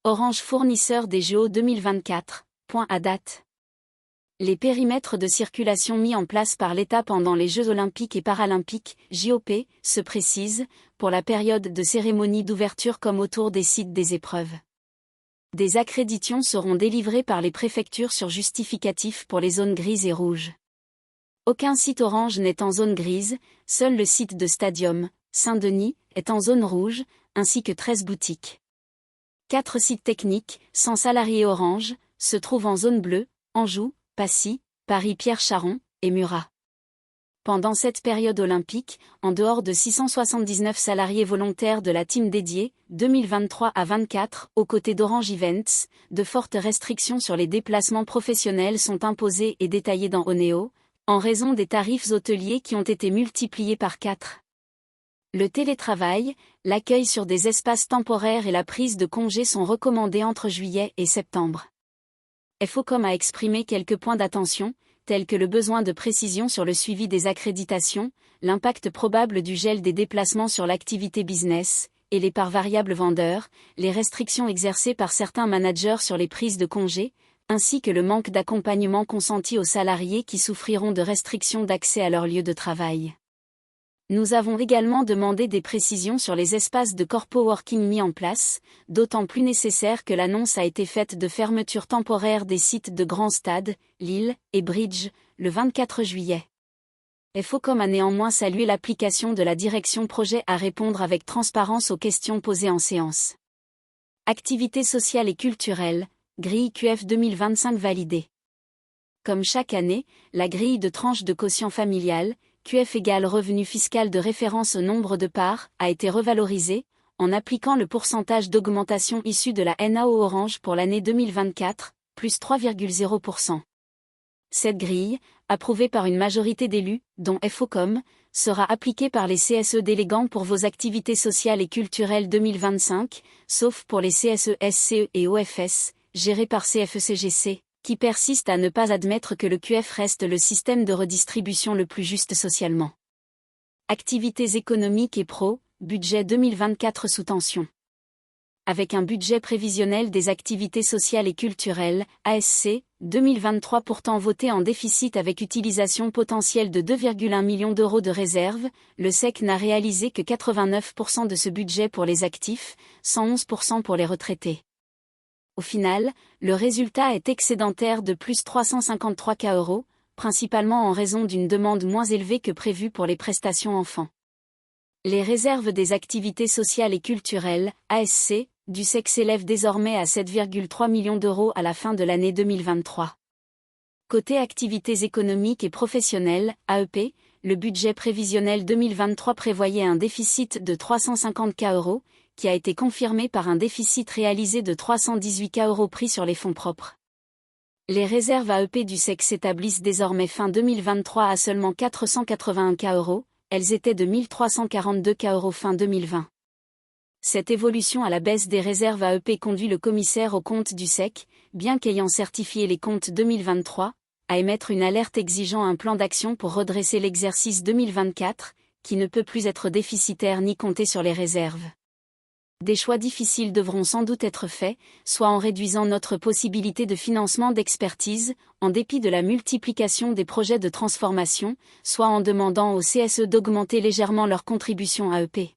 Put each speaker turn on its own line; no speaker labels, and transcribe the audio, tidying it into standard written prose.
Orange fournisseur des JO 2024. Point à date. Les périmètres de circulation mis en place par l'État pendant les Jeux olympiques et paralympiques, JOP, se précisent, pour la période de cérémonie d'ouverture comme autour des sites des épreuves. Des accréditations seront délivrées par les préfectures sur justificatif pour les zones grises et rouges. Aucun site Orange n'est en zone grise, seul le site de Stadium, Saint-Denis, est en zone rouge, ainsi que 13 boutiques. 4 sites techniques, sans salariés Orange, se trouvent en zone bleue, Anjou, Passy, Paris-Pierre-Charon et Murat. Pendant cette période olympique, en dehors de 679 salariés volontaires de la team dédiée, 2023 à 24, aux côtés d'Orange Events, de fortes restrictions sur les déplacements professionnels sont imposées et détaillées dans Oneo, en raison des tarifs hôteliers qui ont été multipliés par 4. Le télétravail, l'accueil sur des espaces temporaires et la prise de congés sont recommandés entre juillet et septembre. FOCOM a exprimé quelques points d'attention, tels que le besoin de précision sur le suivi des accréditations, l'impact probable du gel des déplacements sur l'activité business, et les parts variables vendeurs, les restrictions exercées par certains managers sur les prises de congés, ainsi que le manque d'accompagnement consenti aux salariés qui souffriront de restrictions d'accès à leur lieu de travail. Nous avons également demandé des précisions sur les espaces de corpo-working mis en place, d'autant plus nécessaire que l'annonce a été faite de fermeture temporaire des sites de Grand Stade, Lille et Bridge, le 24 juillet. FOCOM a néanmoins salué l'application de la direction projet à répondre avec transparence aux questions posées en séance. Activités sociales et culturelles, grille QF 2025 validée. Comme chaque année, la grille de tranche de quotient familial, QF égale revenu fiscal de référence au nombre de parts, a été revalorisée, en appliquant le pourcentage d'augmentation issu de la NAO Orange pour l'année 2024, plus 3,0%. Cette grille, approuvée par une majorité d'élus, dont FOCOM, sera appliquée par les CSE délégants pour vos activités sociales et culturelles 2025, sauf pour les CSE SCE et OFS, gérés par CFECGC. Qui persiste à ne pas admettre que le QF reste le système de redistribution le plus juste socialement. Activités économiques et pro, budget 2024 sous tension. Avec un budget prévisionnel des activités sociales et culturelles, ASC, 2023 pourtant voté en déficit avec utilisation potentielle de 2,1 millions d'euros de réserve, le SEC n'a réalisé que 89% de ce budget pour les actifs, 111% pour les retraités. Au final, le résultat est excédentaire de plus 353 K €, principalement en raison d'une demande moins élevée que prévue pour les prestations enfants. Les réserves des activités sociales et culturelles, ASC, du SEC s'élèvent désormais à 7,3 millions d'euros à la fin de l'année 2023. Côté activités économiques et professionnelles, AEP, le budget prévisionnel 2023 prévoyait un déficit de 350 K €, qui a été confirmé par un déficit réalisé de 318 K € pris sur les fonds propres. Les réserves AEP du SEC s'établissent désormais fin 2023 à seulement 481 K €, elles étaient de 1342 K € fin 2020. Cette évolution à la baisse des réserves AEP conduit le commissaire aux comptes du SEC, bien qu'ayant certifié les comptes 2023, à émettre une alerte exigeant un plan d'action pour redresser l'exercice 2024, qui ne peut plus être déficitaire ni compter sur les réserves. Des choix difficiles devront sans doute être faits, soit en réduisant notre possibilité de financement d'expertise, en dépit de la multiplication des projets de transformation, soit en demandant au CSE d'augmenter légèrement leur contribution AEP.